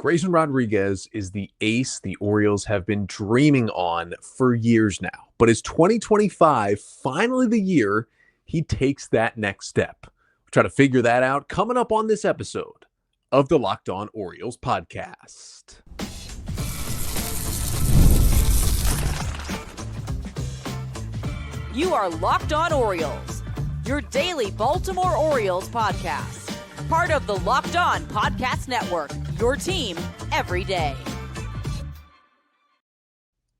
Grayson Rodriguez is the ace the Orioles have been dreaming on for years now. But is 2025 finally the year he takes that next step? We'll try to figure that out coming up on this episode of the Locked On Orioles podcast. You are Locked On Orioles, your daily Baltimore Orioles podcast. Part of the Locked On Podcast Network, your team every day.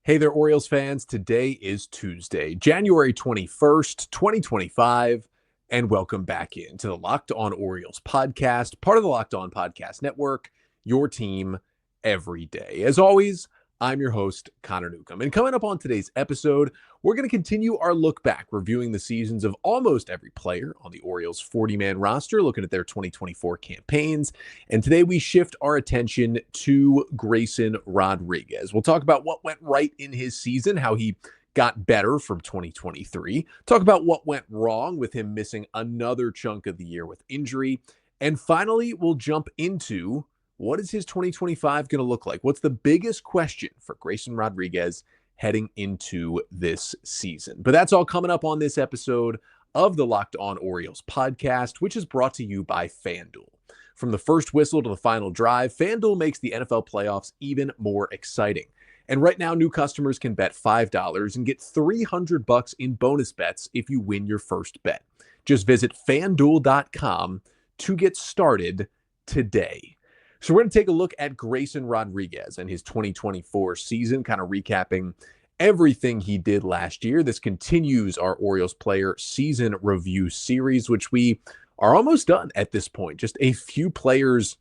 Hey there, Orioles fans. Today is Tuesday, January 21st, 2025, and welcome back into the Locked On Orioles podcast, part of the Locked On Podcast Network, your team every day. As always, I'm your host, Connor Newcomb. And coming up on today's episode, we're going to continue our look back, reviewing the seasons of almost every player on the Orioles 40-man roster, looking at their 2024 campaigns. And today we shift our attention to Grayson Rodriguez. We'll talk about what went right in his season, how he got better from 2023, talk about what went wrong with him missing another chunk of the year with injury. And finally, we'll jump into what is his 2025 going to look like? What's the biggest question for Grayson Rodriguez heading into this season? But that's all coming up on this episode of the Locked On Orioles podcast, which is brought to you by FanDuel. From the first whistle to the final drive, FanDuel makes the NFL playoffs even more exciting. And right now, new customers can bet $5 and get $300 in bonus bets if you win your first bet. Just visit FanDuel.com to get started today. So we're going to take a look at Grayson Rodriguez and his 2024 season, kind of recapping everything he did last year. This continues our Orioles player season review series, which we are almost done at this point. Just a few players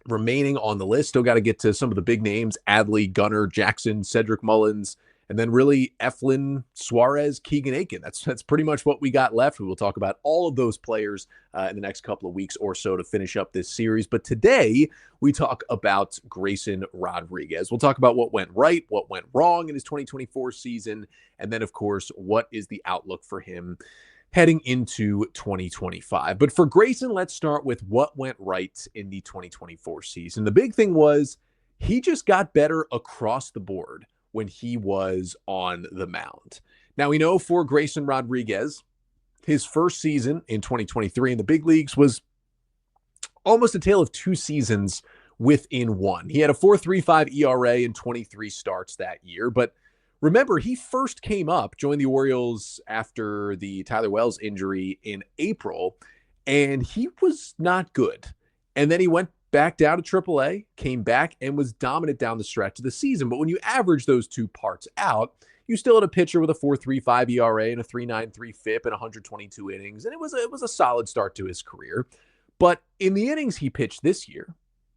remaining on the list. Still got to get to some of the big names: Adley, Gunnar, Jackson, Cedric Mullins, and then really Eflin, Suarez, Keegan Aiken. That's pretty much what we got left. We will talk about all of those players in the next couple of weeks or so to finish up this series. But today we talk about Grayson Rodriguez. We'll talk about what went right, what went wrong in his 2024 season, and then, of course, what is the outlook for him heading into 2025. But for Grayson, let's start with what went right in the 2024 season. The big thing was he just got better across the board when he was on the mound. Now, we know for Grayson Rodriguez, his first season in 2023 in the big leagues was almost a tale of two seasons within one. He had a 4.35 ERA in 23 starts that year. But remember, he first came up, joined the Orioles after the Tyler Wells injury in April, and he was not good. And then he went back down to AAA, came back, and was dominant down the stretch of the season. But when you average those two parts out, you still had a pitcher with a 4.35 ERA and a 3.93 FIP and 122 innings, and it was a solid start to his career. But in the innings he pitched this year,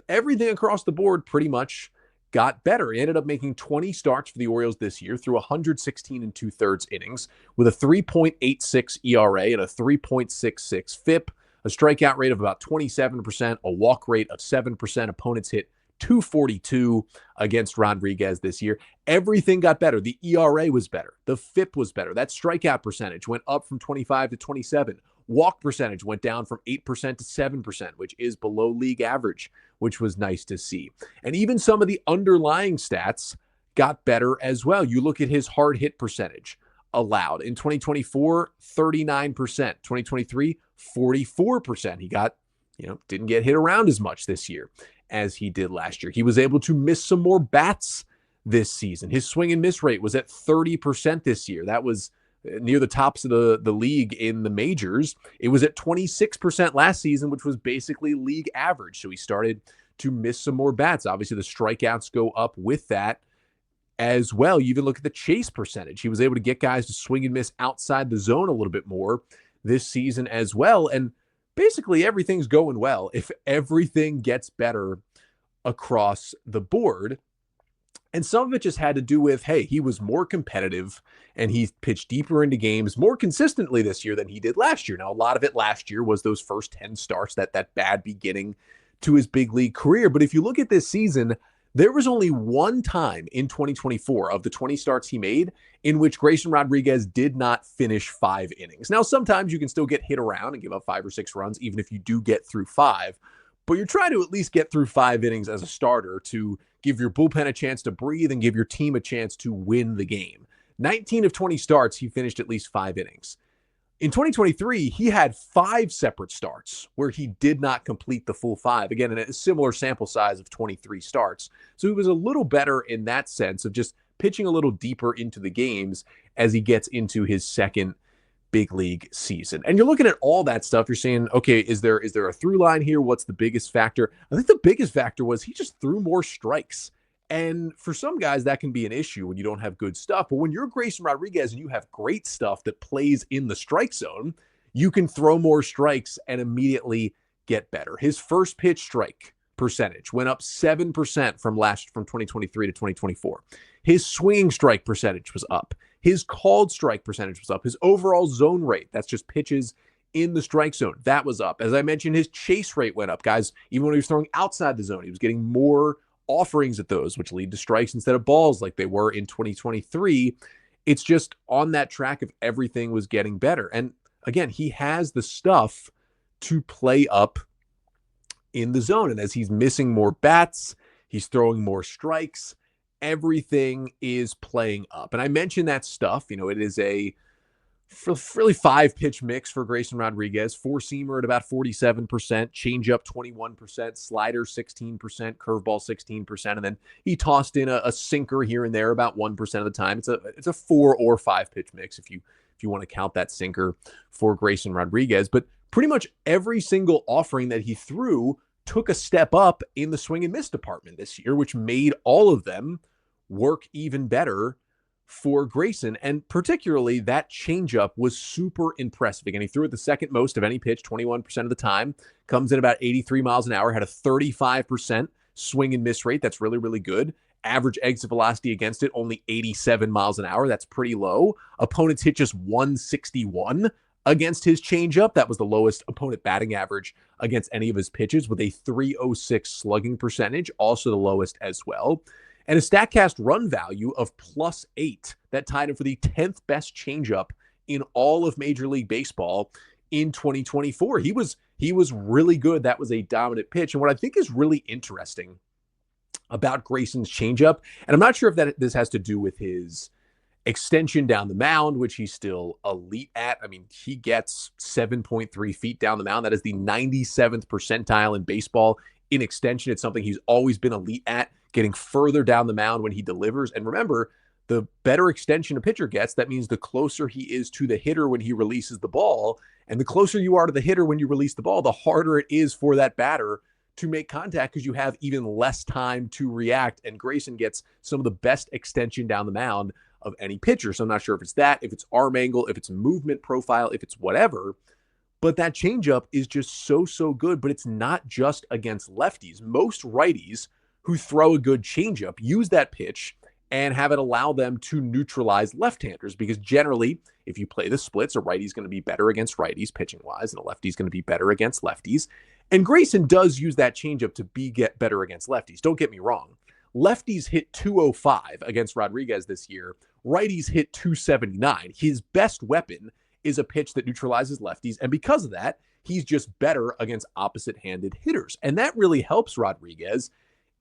everything across the board pretty much got better. He ended up making 20 starts for the Orioles this year through 116 and 2/3 innings with a 3.86 ERA and a 3.66 FIP. A strikeout rate of about 27%, a walk rate of 7%. Opponents hit 242 against Rodriguez this year. Everything got better. The ERA was better. The FIP was better. That strikeout percentage went up from 25 to 27. Walk percentage went down from 8% to 7%, which is below league average, which was nice to see. And even some of the underlying stats got better as well. You look at his hard hit percentage allowed. In 2024, 39%. 2023, 44%. He didn't get hit around as much this year as he did last year. He was able to miss some more bats this season. His swing and miss rate was at 30% this year. That was near the tops of the league in the majors. It was at 26% last season, which was basically league average. So he started to miss some more bats. Obviously, the strikeouts go up with that as well. You even look at the chase percentage. He was able to get guys to swing and miss outside the zone a little bit more this season as well. And basically everything's going well if everything gets better across the board. And some of it just had to do with, hey, he was more competitive and he pitched deeper into games more consistently this year than he did last year. Now, a lot of it last year was those first 10 starts, that bad beginning to his big league career. But if you look at this season, there was only one time in 2024 of the 20 starts he made in which Grayson Rodriguez did not finish 5 innings. Now, sometimes you can still get hit around and give up 5 or 6 runs, even if you do get through 5. but you're trying to at least get through 5 innings as a starter to give your bullpen a chance to breathe and give your team a chance to win the game. 19 of 20 starts, he finished at least 5 innings. In 2023, he had 5 separate starts where he did not complete the full 5. Again, in a similar sample size of 23 starts. So he was a little better in that sense of just pitching a little deeper into the games as he gets into his second big league season. And you're looking at all that stuff. You're saying, okay, is there a through line here? What's the biggest factor? I think the biggest factor was he just threw more strikes. And for some guys, that can be an issue when you don't have good stuff. But when you're Grayson Rodriguez and you have great stuff that plays in the strike zone, you can throw more strikes and immediately get better. His first pitch strike percentage went up 7% from 2023 to 2024. His swinging strike percentage was up. His called strike percentage was up. His overall zone rate, that's just pitches in the strike zone, that was up. As I mentioned, his chase rate went up. Guys, even when he was throwing outside the zone, he was getting more offerings at those, which lead to strikes instead of balls like they were in 2023. It's just on that track of everything was getting better. And again, he has the stuff to play up in the zone. And as he's missing more bats, he's throwing more strikes, everything is playing up. And I mentioned that stuff, it is a really 5-pitch mix for Grayson Rodriguez. 4-seamer at about 47%, changeup 21%, slider 16%, curveball 16%, and then he tossed in a sinker here and there about 1% of the time. It's a 4 or 5-pitch mix if you want to count that sinker for Grayson Rodriguez. But pretty much every single offering that he threw took a step up in the swing and miss department this year, which made all of them work even better for Grayson. And particularly that changeup was super impressive. Again, he threw it the second most of any pitch, 21% of the time, comes in about 83 miles an hour, had a 35% swing and miss rate. That's really, really good. Average exit velocity against it, only 87 miles an hour. That's pretty low. Opponents hit just 161 against his changeup. That was the lowest opponent batting average against any of his pitches, with a 306 slugging percentage, also the lowest as well. And a StatCast run value of +8. That tied him for the 10th best changeup in all of Major League Baseball in 2024. He was really good. That was a dominant pitch. And what I think is really interesting about Grayson's changeup, and I'm not sure if this has to do with his extension down the mound, which he's still elite at. I mean, he gets 7.3 feet down the mound. That is the 97th percentile in baseball in extension. It's something he's always been elite at, getting further down the mound when he delivers. And remember, the better extension a pitcher gets, that means the closer he is to the hitter when he releases the ball. And the closer you are to the hitter when you release the ball, the harder it is for that batter to make contact because you have even less time to react. And Grayson gets some of the best extension down the mound of any pitcher. So I'm not sure if it's that, if it's arm angle, if it's movement profile, if it's whatever. But that changeup is just so good. But it's not just against lefties. Most righties who throw a good changeup use that pitch and have it allow them to neutralize left-handers, because generally, if you play the splits, a righty's going to be better against righties pitching-wise, and a lefty's going to be better against lefties. And Grayson does use that changeup to get better against lefties. Don't get me wrong. Lefties hit 205 against Rodriguez this year. Righties hit 279. His best weapon is a pitch that neutralizes lefties, and because of that, he's just better against opposite-handed hitters. And that really helps Rodriguez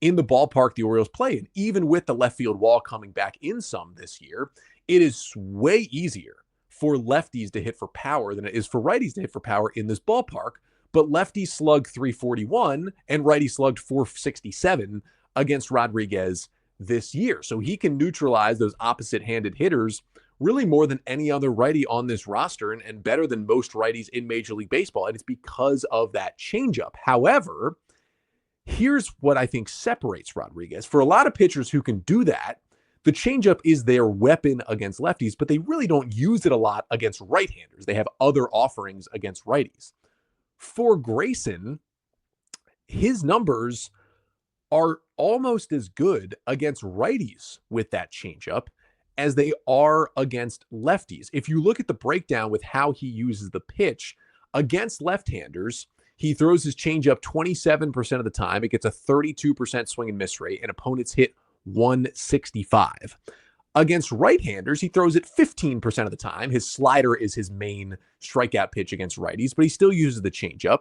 in the ballpark the Orioles play in. Even with the left field wall coming back in some this year, it is way easier for lefties to hit for power than it is for righties to hit for power in this ballpark. But lefties slugged 341 and righties slugged 467 against Rodriguez this year. So he can neutralize those opposite-handed hitters really more than any other righty on this roster, and better than most righties in Major League Baseball. And it's because of that changeup. However, here's what I think separates Rodriguez. For a lot of pitchers who can do that, the changeup is their weapon against lefties, but they really don't use it a lot against right-handers. They have other offerings against righties. For Grayson, his numbers are almost as good against righties with that changeup as they are against lefties. If you look at the breakdown with how he uses the pitch against left-handers, he throws his changeup 27% of the time. It gets a 32% swing and miss rate, and opponents hit 165. Against right-handers, he throws it 15% of the time. His slider is his main strikeout pitch against righties, but he still uses the changeup.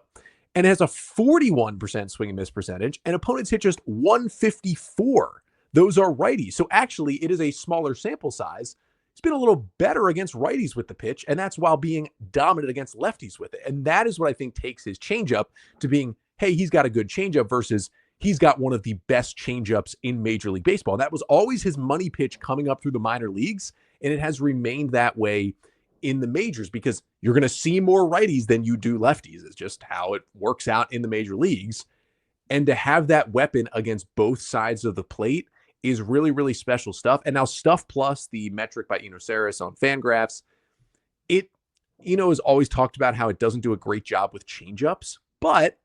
and has a 41% swing and miss percentage, and opponents hit just 154. Those are righties. So actually, it is a smaller sample size. He's been a little better against righties with the pitch, and that's while being dominant against lefties with it. And that is what I think takes his changeup to being, hey, he's got a good changeup versus he's got one of the best changeups in Major League Baseball. That was always his money pitch coming up through the minor leagues, and it has remained that way in the majors because you're going to see more righties than you do lefties. It's just how it works out in the major leagues. And to have that weapon against both sides of the plate is really, really special stuff. And now Stuff Plus, the metric by Eno Saris on Fangraphs, it, is always talked about how it doesn't do a great job with changeups, but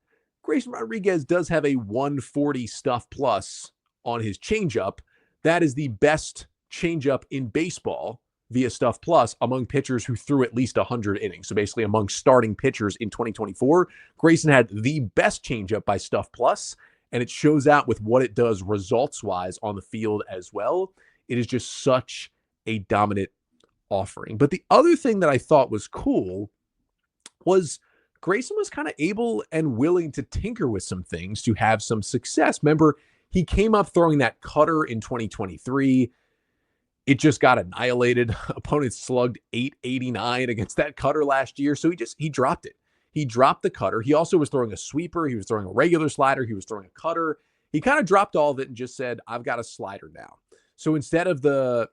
Grayson Rodriguez does have a 140 Stuff Plus on his changeup. That is the best changeup in baseball via Stuff Plus among pitchers who threw at least 100 innings. So basically among starting pitchers in 2024, Grayson had the best changeup by Stuff Plus, and it shows out with what it does results-wise on the field as well. It is just such a dominant offering. But the other thing that I thought was cool was Grayson was kind of able and willing to tinker with some things to have some success. Remember, he came up throwing that cutter in 2023. It just got annihilated. Opponents slugged .889 against that cutter last year. So he dropped it. He dropped the cutter. He also was throwing a sweeper. He was throwing a regular slider. He was throwing a cutter. He kind of dropped all of it and just said, I've got a slider now. So instead of the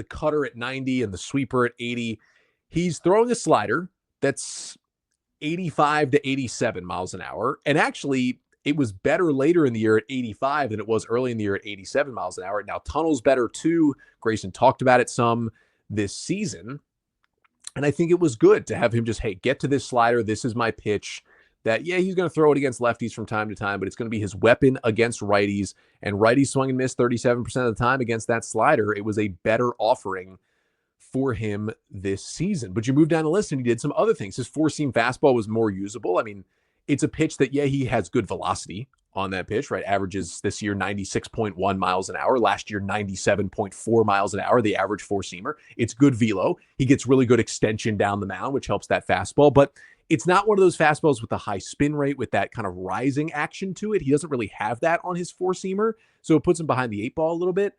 cutter at 90 and the sweeper at 80, he's throwing a slider that's 85 to 87 miles an hour. And actually, it was better later in the year at 85 than it was early in the year at 87 miles an hour. Now, tunnel's better too. Grayson talked about it some this season. And I think it was good to have him just, hey, get to this slider. This is my pitch. That, yeah, he's going to throw it against lefties from time to time, but it's going to be his weapon against righties. And righties swung and missed 37% of the time against that slider. It was a better offering for him this season. But you move down the list and he did some other things. His four-seam fastball was more usable. I mean, it's a pitch that, yeah, he has good velocity on that pitch, right? Averages this year 96.1 miles an hour. Last year, 97.4 miles an hour, the average four-seamer. It's good velo. He gets really good extension down the mound, which helps that fastball. But it's not one of those fastballs with a high spin rate with that kind of rising action to it. He doesn't really have that on his four-seamer, so it puts him behind the eight ball a little bit.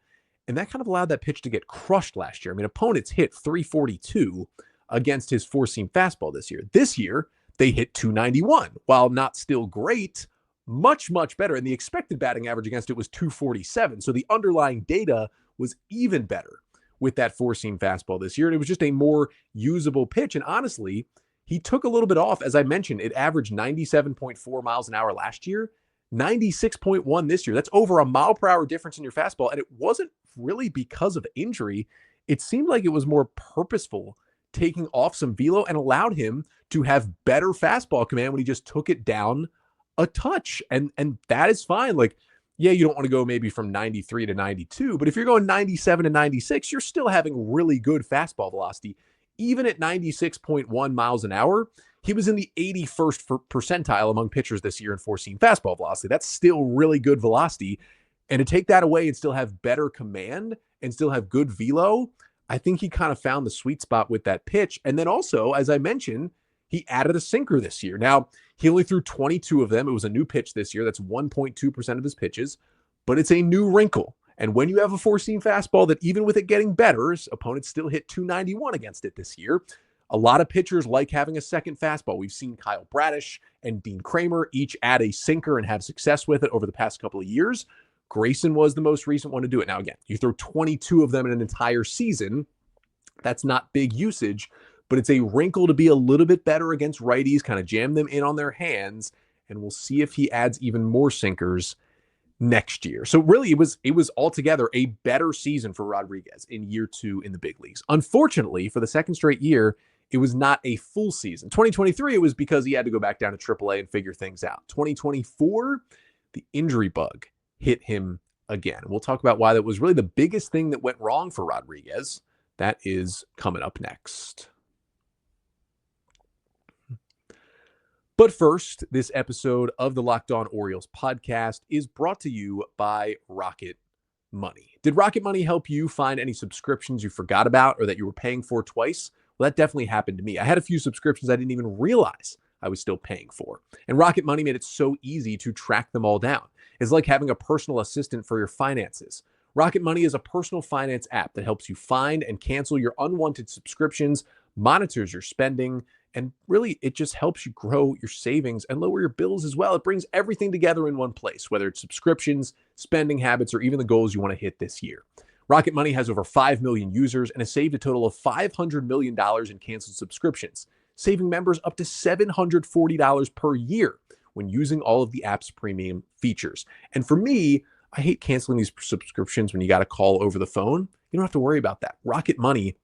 And that kind of allowed that pitch to get crushed last year. I mean, opponents hit 342 against his four-seam fastball this year. This year, they hit 291. While not still great, much, much better. And the expected batting average against it was 247. So the underlying data was even better with that four-seam fastball this year. And it was just a more usable pitch. And honestly, he took a little bit off. As I mentioned, it averaged 97.4 miles an hour last year, 96.1 this year. That's over a mile per hour difference in your fastball. And it wasn't really because of injury. It seemed like it was more purposeful, taking off some velo, and allowed him to have better fastball command when he just took it down a touch. And that is fine. Like, yeah, you don't want to go maybe from 93 to 92, but if you're going 97 to 96, you're still having really good fastball velocity. Even at 96.1 miles an hour, he was in the 81st percentile among pitchers this year in four-seam fastball velocity. That's still really good velocity. And to take that away and still have better command and still have good velo, I think he kind of found the sweet spot with that pitch. And then also, as I mentioned, he added a sinker this year. Now, he only threw 22 of them. It was a new pitch this year. That's 1.2% of his pitches, but it's a new wrinkle. And when you have a four-seam fastball that even with it getting better, opponents still hit 291 against it this year. A lot of pitchers like having a second fastball. We've seen Kyle Bradish and Dean Kramer each add a sinker and have success with it over the past couple of years. Grayson was the most recent one to do it. Now, again, you throw 22 of them in an entire season. That's not big usage, but it's a wrinkle to be a little bit better against righties, kind of jam them in on their hands, and we'll see if he adds even more sinkers next year. So really, it was altogether a better season for Rodriguez in year two in the big leagues. Unfortunately, for the second straight year, it was not a full season. 2023, it was because he had to go back down to AAA and figure things out. 2024, the injury bug hit him again. We'll talk about why that was really the biggest thing that went wrong for Rodriguez. That is coming up next. But first, this episode of the Locked On Orioles podcast is brought to you by Rocket Money. Did Rocket Money help you find any subscriptions you forgot about or that you were paying for twice? Well, that definitely happened to me. I had a few subscriptions I didn't even realize I was still paying for. And Rocket Money made it so easy to track them all down. It's like having a personal assistant for your finances. Rocket Money is a personal finance app that helps you find and cancel your unwanted subscriptions, monitors your spending, and really it just helps you grow your savings and lower your bills as well. It brings everything together in one place, whether it's subscriptions, spending habits, or even the goals you want to hit this year. Rocket Money has over 5 million users and has saved a total of $500 million in canceled subscriptions, saving members up to $740 per year when using all of the app's premium features. And for me, I hate canceling these subscriptions when you got to call over the phone. You don't have to worry about that. Rocket Money,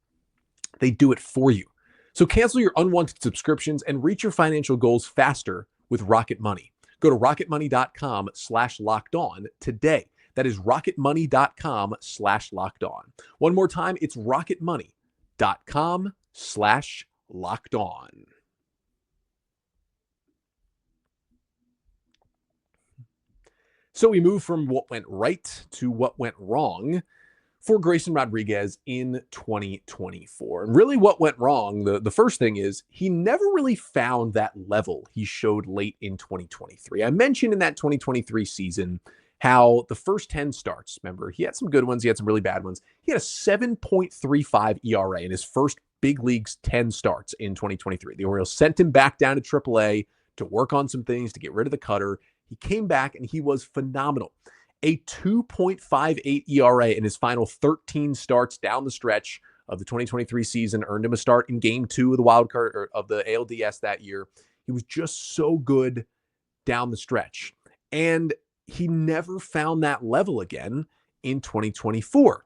they do it for you. So cancel your unwanted subscriptions and reach your financial goals faster with Rocket Money. Go to rocketmoney.com/lockedon today. That is rocketmoney.com/lockedon. One more time, it's rocketmoney.com/lockedon. So we move from what went right to what went wrong for Grayson Rodriguez in 2024. And really what went wrong, the first thing is he never really found that level he showed late in 2023. I mentioned in that 2023 season how the first 10 starts, remember, he had some good ones, he had some really bad ones. He had a 7.35 ERA in his first big league's 10 starts in 2023. The Orioles sent him back down to AAA to work on some things, to get rid of the cutter. He came back and he was phenomenal. A 2.58 ERA in his final 13 starts down the stretch of the 2023 season earned him a start in Game 2 of the wild card or of the ALDS that year. He was just so good down the stretch, and he never found that level again in 2024.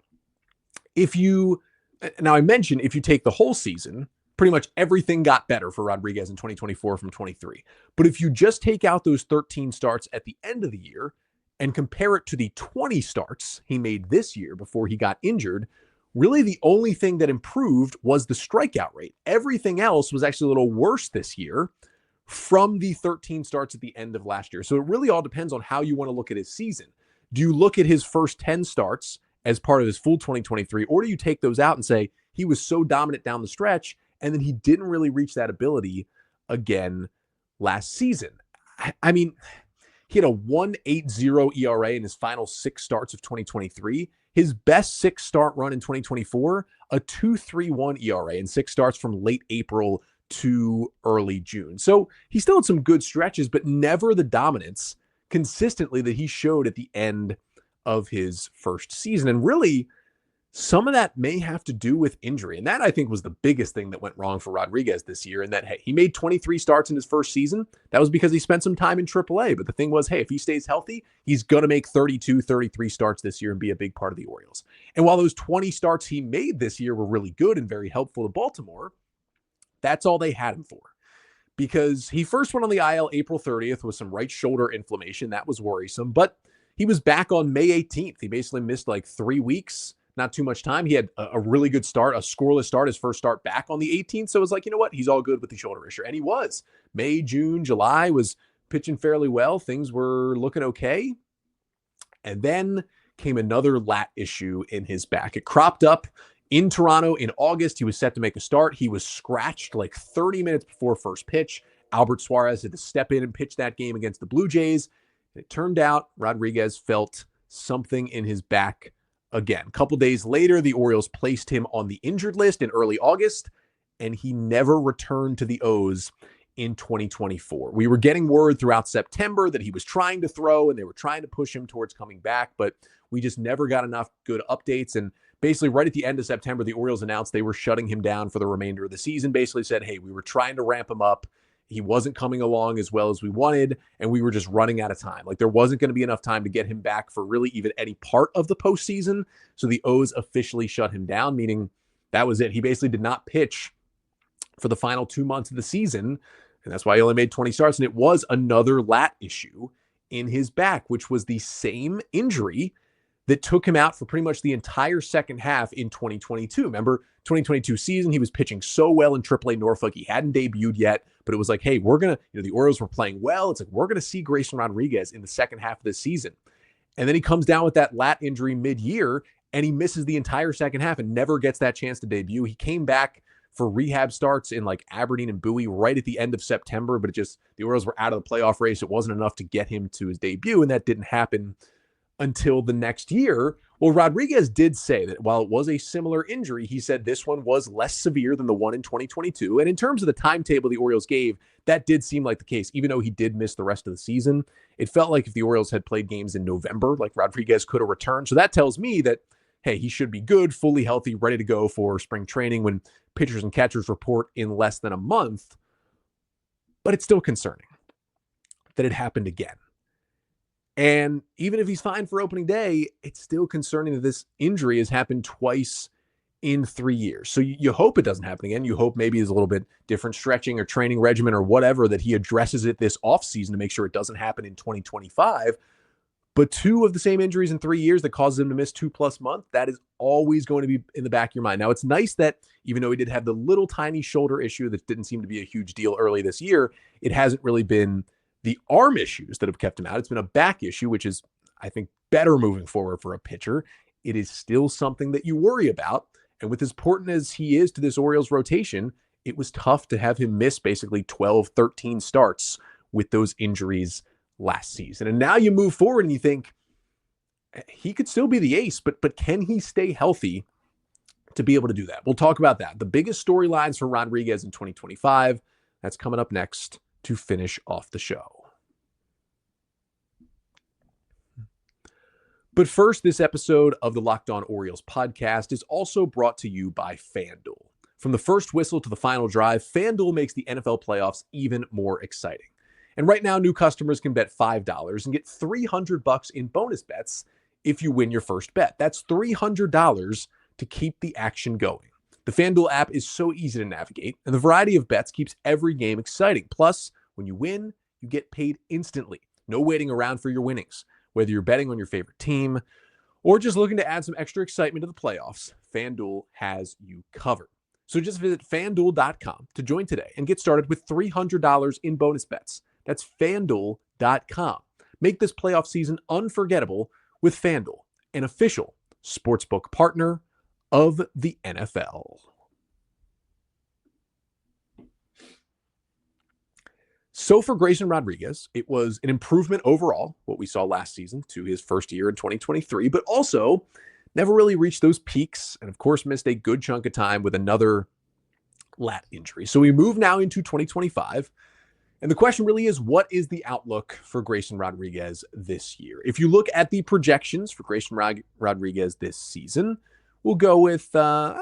Now I mentioned if you take the whole season, pretty much everything got better for Rodriguez in 2024 from 23. But if you just take out those 13 starts at the end of the year and compare it to the 20 starts he made this year before he got injured, really the only thing that improved was the strikeout rate. Everything else was actually a little worse this year from the 13 starts at the end of last year. So it really all depends on how you want to look at his season. Do you look at his first 10 starts as part of his full 2023, or do you take those out and say he was so dominant down the stretch and then he didn't really reach that ability again last season? I mean, he had a 1.80 ERA in his final 6 starts of 2023. His best 6-start run in 2024, a 2.31 ERA in 6 starts from late April to early June. So he still had some good stretches, but never the dominance consistently that he showed at the end of his first season. And really, some of that may have to do with injury. And that, I think, was the biggest thing that went wrong for Rodriguez this year. And that, hey, he made 23 starts in his first season. That was because he spent some time in AAA. But the thing was, hey, if he stays healthy, he's going to make 32, 33 starts this year and be a big part of the Orioles. And while those 20 starts he made this year were really good and very helpful to Baltimore, that's all they had him for. Because he first went on the IL April 30th with some right shoulder inflammation. That was worrisome. But he was back on May 18th. He basically missed like 3 weeks. Not too much time. He had a really good start, a scoreless start, his first start back on the 18th. So it was like, you know what? He's all good with the shoulder issue. And he was. May, June, July was pitching fairly well. Things were looking okay. And then came another lat issue in his back. It cropped up in Toronto in August. He was set to make a start. He was scratched like 30 minutes before first pitch. Albert Suarez had to step in and pitch that game against the Blue Jays. And it turned out Rodriguez felt something in his back again. A couple days later, the Orioles placed him on the injured list in early August, and he never returned to the O's in 2024. We were getting word throughout September that he was trying to throw and they were trying to push him towards coming back, but we just never got enough good updates. And basically right at the end of September, the Orioles announced they were shutting him down for the remainder of the season. Basically said, hey, we were trying to ramp him up. He wasn't coming along as well as we wanted, and we were just running out of time. Like, there wasn't going to be enough time to get him back for really even any part of the postseason. So the O's officially shut him down, meaning that was it. He basically did not pitch for the final 2 months of the season, and that's why he only made 20 starts. And it was another lat issue in his back, which was the same injury that took him out for pretty much the entire second half in 2022. Remember, 2022 season, he was pitching so well in AAA Norfolk. He hadn't debuted yet, but it was like, hey, we're going to, the Orioles were playing well. It's like, we're going to see Grayson Rodriguez in the second half of this season. And then he comes down with that lat injury mid-year, and he misses the entire second half and never gets that chance to debut. He came back for rehab starts in like Aberdeen and Bowie right at the end of September, but the Orioles were out of the playoff race. It wasn't enough to get him to his debut, and that didn't happen until the next year. Well, Rodriguez did say that while it was a similar injury, he said this one was less severe than the one in 2022. And in terms of the timetable the Orioles gave, that did seem like the case. Even though he did miss the rest of the season, it felt like if the Orioles had played games in November, like Rodriguez could have returned. So that tells me that, hey, he should be good, fully healthy, ready to go for spring training when pitchers and catchers report in less than a month. But it's still concerning that it happened again. And even if he's fine for opening day, it's still concerning that this injury has happened twice in 3 years. So you hope it doesn't happen again. You hope maybe there's a little bit different stretching or training regimen or whatever, that he addresses it this offseason to make sure it doesn't happen in 2025. But 2 of the same injuries in 3 years that causes him to miss 2+ months, that is always going to be in the back of your mind. Now, it's nice that even though he did have the little tiny shoulder issue that didn't seem to be a huge deal early this year, it hasn't really been the arm issues that have kept him out. It's been a back issue, which is, I think, better moving forward for a pitcher. It is still something that you worry about. And with as important as he is to this Orioles rotation, it was tough to have him miss basically 12, 13 starts with those injuries last season. And now you move forward and you think he could still be the ace, but can he stay healthy to be able to do that? We'll talk about that. The biggest storylines for Rodriguez in 2025, that's coming up next to finish off the show. But first, this episode of the Locked On Orioles podcast is also brought to you by FanDuel. From the first whistle to the final drive, FanDuel makes the NFL playoffs even more exciting. And right now, new customers can bet $5 and get $300 in bonus bets if you win your first bet. That's $300 to keep the action going. The FanDuel app is so easy to navigate, and the variety of bets keeps every game exciting. Plus, when you win, you get paid instantly. No waiting around for your winnings. Whether you're betting on your favorite team or just looking to add some extra excitement to the playoffs, FanDuel has you covered. So just visit FanDuel.com to join today and get started with $300 in bonus bets. That's FanDuel.com. Make this playoff season unforgettable with FanDuel, an official sportsbook partner of the NFL. So for Grayson Rodriguez, it was an improvement overall, what we saw last season, to his first year in 2023, but also never really reached those peaks and, of course, missed a good chunk of time with another lat injury. So we move now into 2025, and the question really is, what is the outlook for Grayson Rodriguez this year? If you look at the projections for Grayson Rodriguez this season, we'll go with the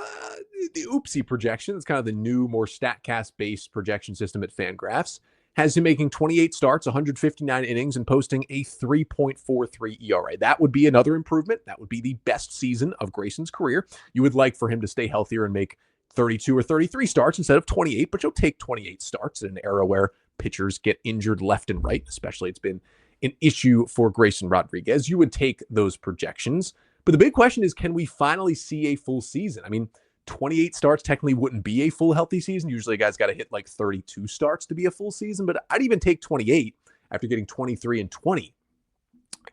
Oopsie projection. It's kind of the new, more StatCast-based projection system at FanGraphs. Has him making 28 starts, 159 innings, and posting a 3.43 ERA. That would be another improvement. That would be the best season of Grayson's career. You would like for him to stay healthier and make 32 or 33 starts instead of 28, but you'll take 28 starts in an era where pitchers get injured left and right, especially it's been an issue for Grayson Rodriguez. You would take those projections. But the big question is, can we finally see a full season? I mean, 28 starts technically wouldn't be a full healthy season. Usually a guy's got to hit like 32 starts to be a full season, but I'd even take 28 after getting 23 and 20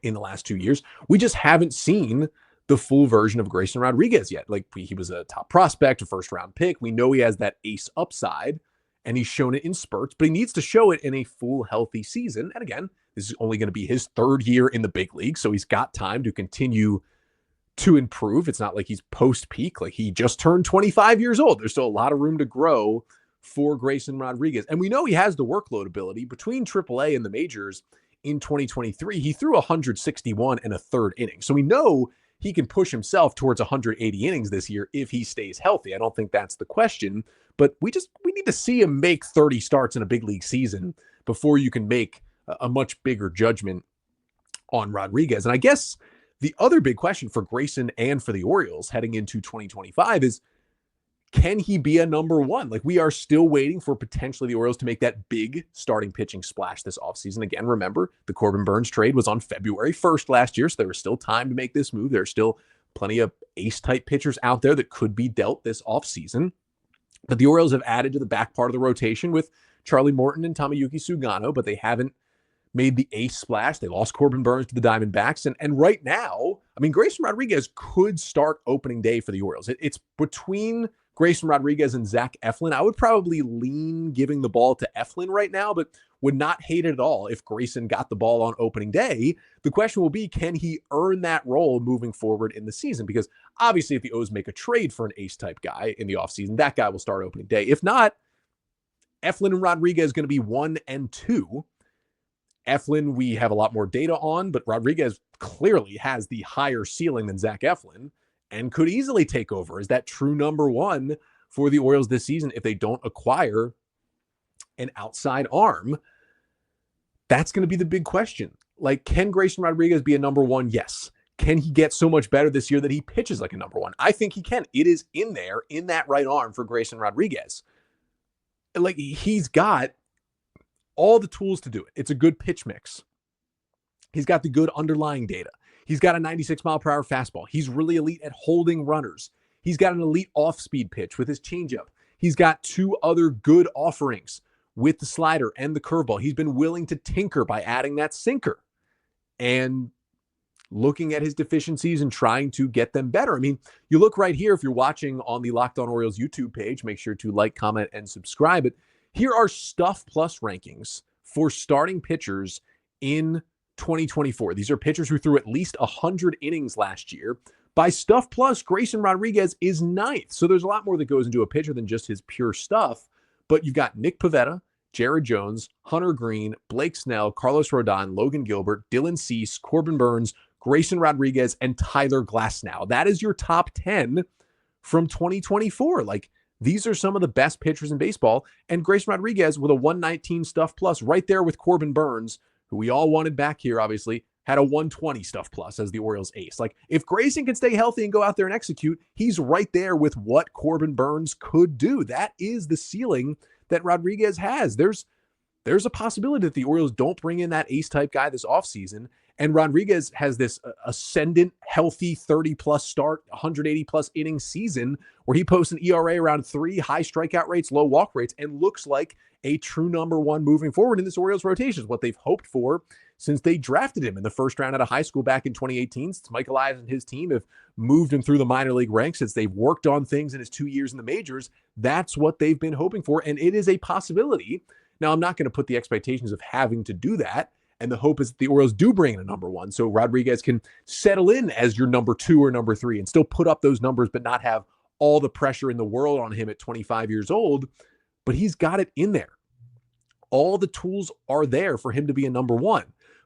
in the last 2 years. We just haven't seen the full version of Grayson Rodriguez yet. Like, he was a top prospect, a first round pick. We know he has that ace upside and he's shown it in spurts, but he needs to show it in a full healthy season. And again, this is only going to be his 3rd year in the big league. So he's got time to continue to improve. It's not like he's post-peak. Like, he just turned 25 years old. There's still a lot of room to grow for Grayson Rodriguez. And we know he has the workload ability. Between AAA and the majors in 2023, he threw 161 and a third inning. So we know he can push himself towards 180 innings this year if he stays healthy. I don't think that's the question, but we need to see him make 30 starts in a big league season before you can make a much bigger judgment on Rodriguez. And I guess the other big question for Grayson and for the Orioles heading into 2025 is, can he be a number one? Like, we are still waiting for potentially the Orioles to make that big starting pitching splash this offseason. Again, remember, the Corbin Burnes trade was on February 1st last year, so there was still time to make this move. There's still plenty of ace-type pitchers out there that could be dealt this offseason. But the Orioles have added to the back part of the rotation with Charlie Morton and Tomoyuki Sugano, but they haven't made the ace splash. They lost Corbin Burnes to the Diamondbacks. And right now, I mean, Grayson Rodriguez could start opening day for the Orioles. It's between Grayson Rodriguez and Zach Eflin. I would probably lean giving the ball to Eflin right now, but would not hate it at all if Grayson got the ball on opening day. The question will be, can he earn that role moving forward in the season? Because obviously if the O's make a trade for an ace-type guy in the offseason, that guy will start opening day. If not, Eflin and Rodriguez going to be 1 and 2. Eflin, we have a lot more data on, but Rodriguez clearly has the higher ceiling than Zach Eflin and could easily take over as that true number one for the Orioles this season if they don't acquire an outside arm. That's going to be the big question. Like, can Grayson Rodriguez be a number one? Yes. Can he get so much better this year that he pitches like a number one? I think he can. It is in there, in that right arm for Grayson Rodriguez. Like, he's got all the tools to do it. It's a good pitch mix. He's got the good underlying data. He's got a 96 mile per hour fastball. He's really elite at holding runners. He's got an elite off-speed pitch with his changeup. He's got two other good offerings with the slider and the curveball. He's been willing to tinker by adding that sinker and looking at his deficiencies and trying to get them better. I mean, you look right here, if you're watching on the Locked On Orioles YouTube page, make sure to like, comment, and subscribe. But here are Stuff Plus rankings for starting pitchers in 2024. These are pitchers who threw at least 100 innings last year. By Stuff Plus, Grayson Rodriguez is 9th. So there's a lot more that goes into a pitcher than just his pure stuff. But you've got Nick Pivetta, Jared Jones, Hunter Green, Blake Snell, Carlos Rodon, Logan Gilbert, Dylan Cease, Corbin Burns, Grayson Rodriguez, and Tyler Glasnow. That is your top 10 from 2024. Like, these are some of the best pitchers in baseball. And Grayson Rodriguez with a 119 Stuff Plus right there with Corbin Burns, who we all wanted back here, obviously, had a 120 Stuff Plus as the Orioles ace. Like, if Grayson can stay healthy and go out there and execute, he's right there with what Corbin Burns could do. That is the ceiling that Rodriguez has. There's a possibility that the Orioles don't bring in that ace-type guy this offseason, and Rodriguez has this ascendant, healthy 30-plus start, 180-plus inning season where he posts an ERA around 3, high strikeout rates, low walk rates, and looks like a true number one moving forward in this Orioles rotation. Is what they've hoped for since they drafted him in the first round out of high school back in 2018. Since Mike Elias and his team have moved him through the minor league ranks, since they've worked on things in his 2 years in the majors, that's what they've been hoping for, and it is a possibility. Now, I'm not going to put the expectations of having to do that, and the hope is that the Orioles do bring in a number one, so Rodriguez can settle in as your number 2 or number 3 and still put up those numbers, but not have all the pressure in the world on him at 25 years old. But he's got it in there. All the tools are there for him to be a number one.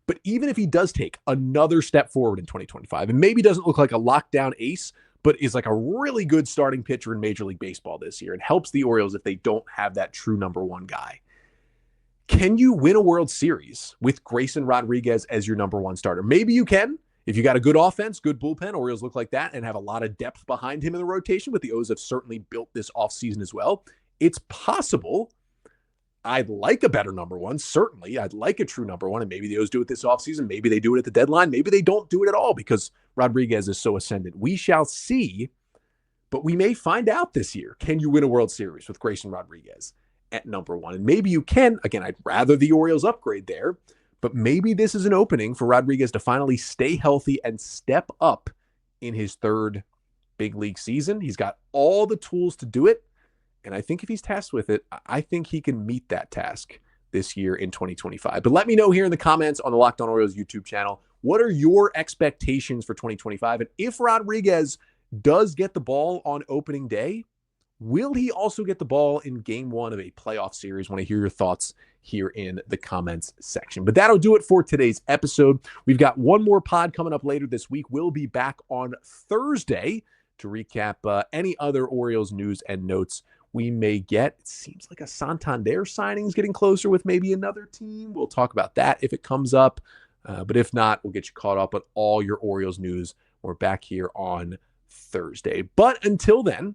But even if he does take another step forward in 2025, and maybe doesn't look like a lockdown ace, but is like a really good starting pitcher in Major League Baseball this year and helps the Orioles if they don't have that true number one guy, can you win a World Series with Grayson Rodriguez as your number one starter? Maybe you can. If you got a good offense, good bullpen, Orioles look like that and have a lot of depth behind him in the rotation, but the O's have certainly built this offseason as well. It's possible. I'd like a better number one. Certainly, I'd like a true number one, and maybe the O's do it this offseason. Maybe they do it at the deadline. Maybe they don't do it at all because Rodriguez is so ascendant. We shall see, but we may find out this year. Can you win a World Series with Grayson Rodriguez at number one? And maybe you can. Again, I'd rather the Orioles upgrade there, but maybe this is an opening for Rodriguez to finally stay healthy and step up in his third big league season. He's got all the tools to do it. And I think if he's tasked with it, I think he can meet that task this year in 2025. But let me know here in the comments on the Locked On Orioles YouTube channel, what are your expectations for 2025? And if Rodriguez does get the ball on opening day, will he also get the ball in game one of a playoff series? I want to hear your thoughts here in the comments section. But that'll do it for today's episode. We've got one more pod coming up later this week. We'll be back on Thursday to recap any other Orioles news and notes we may get. It seems like a Santander signing is getting closer with maybe another team. We'll talk about that if it comes up. But if not, we'll get you caught up on all your Orioles news. We're back here on Thursday. But until then,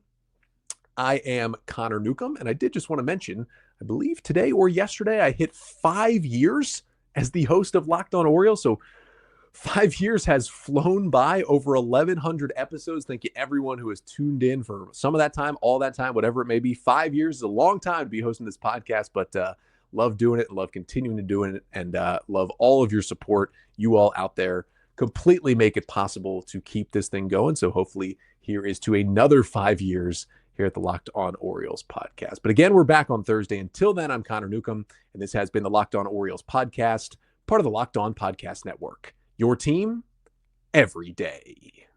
I am Connor Newcomb, and I did just want to mention, I believe today or yesterday, I hit 5 years as the host of Locked On Orioles. So 5 years has flown by, over 1,100 episodes. Thank you everyone who has tuned in for some of that time, all that time, whatever it may be. 5 years is a long time to be hosting this podcast, but love doing it, love continuing to do it, and love all of your support. You all out there completely make it possible to keep this thing going. So hopefully here is to another 5 years here at the Locked On Orioles podcast. But again, we're back on Thursday. Until then, I'm Connor Newcomb, and this has been the Locked On Orioles podcast, part of the Locked On Podcast Network. Your team every day.